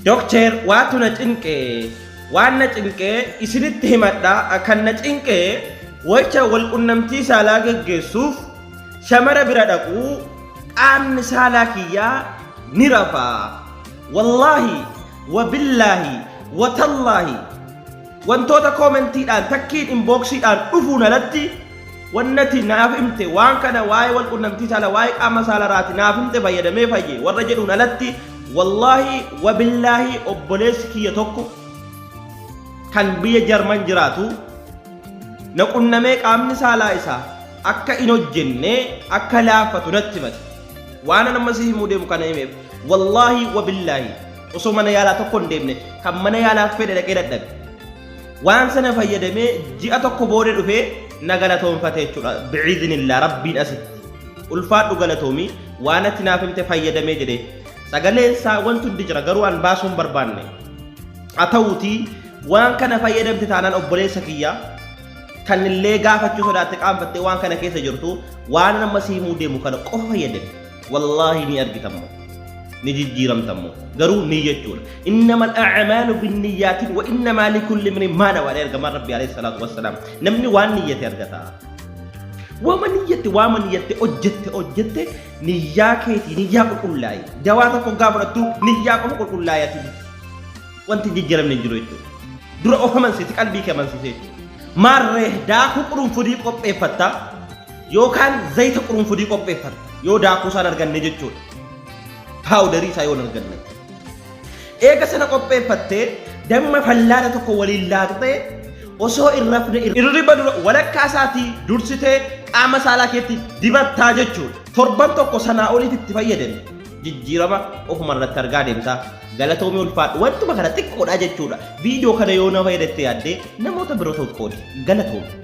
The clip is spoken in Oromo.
Doctor waatu na cinqee waan na cinqee isinitti himadha kan na cinqee wacha wal qunnamtii saalaa geggeessuuf shamara bira dhaquu qaamni saalaa kiyyaa ni rafaa wallahi wa billahi wa tallahi wantoota koomentiidhaan takkiin inboxiidhaan dhufuun alatti wannati naaf himte waan kana waa'ee wal qunnamtii saalaa waa'ee qaama saalaaraati naaf himte fayyadamee fayye warra jedhuun alatti wallahi wa billahi obboleessi kiyya tokko kan biyya Jarman jiraatu na qunnamee qaamni saalaa isaa akka in hojjenne akka laafatu natti himate waan nama si himuu deemu kana himeef wallahi wa billahi osoo mana yaalaa tokko hin deemne kan mana yaalaa fedhe dhaqee dadhabe waan sana fayyadamee ji'a tokko booda dhufee na galatoonfate jechuudha bi'iidhnillah rabbiin asitti ulfaadhu galatoomii waan ati naaf himte fayyadamee jedhee sagaleen isaa wantu hundi jira garuu an baasuun barbaanne atawutii waan kana fayyadamte taanaan obboleessa kiyya kan illee gaafachuu sodaatte qaanfattee waan kana keessa jirtu waan nama si himuu deemu kana qofa fayyadame wallahi ni argitammo ni jijjiiramtammo garuu ni jechuudha innamal a'maalu binniyaatin wa innamaa likulli imri'in maa nawaa ergamaan rabbi alayhi salaatu wassalaam namni waan niyyate argata wama niyyate hojjette niyyaa keetii niyyaa qulqullaa'e dawaa tokko gaafadhattu niyyaa qofa qulqullaa'eeti wanti jijjiiramne jiru jechuudha dura of amansiisi qalbii kee amansiisi maarree daakuu qurunfudii qopheeffatta yookaan zayita qurunfudii qopheeffatta yoo daakuu isaan arganne jechuudha paawudarii isaa yoo arganne eega sana qopheeffattee damma fallaada tokko waliin laaqxee osoo irrafne irriba dura walakkaa isaatii dursitee qaama saalaa keetti dibattaa jechuudha torban tokko sanaa oliif itti fayyadame jijjiirama ofuma irratti argaa deemtaa galatoomii ulfaadhu wantuma kana xiqqoodha jechuudha viidiyoo kana yoo na fayyadatte yaaddee namoota biroo tokkooti galatoomii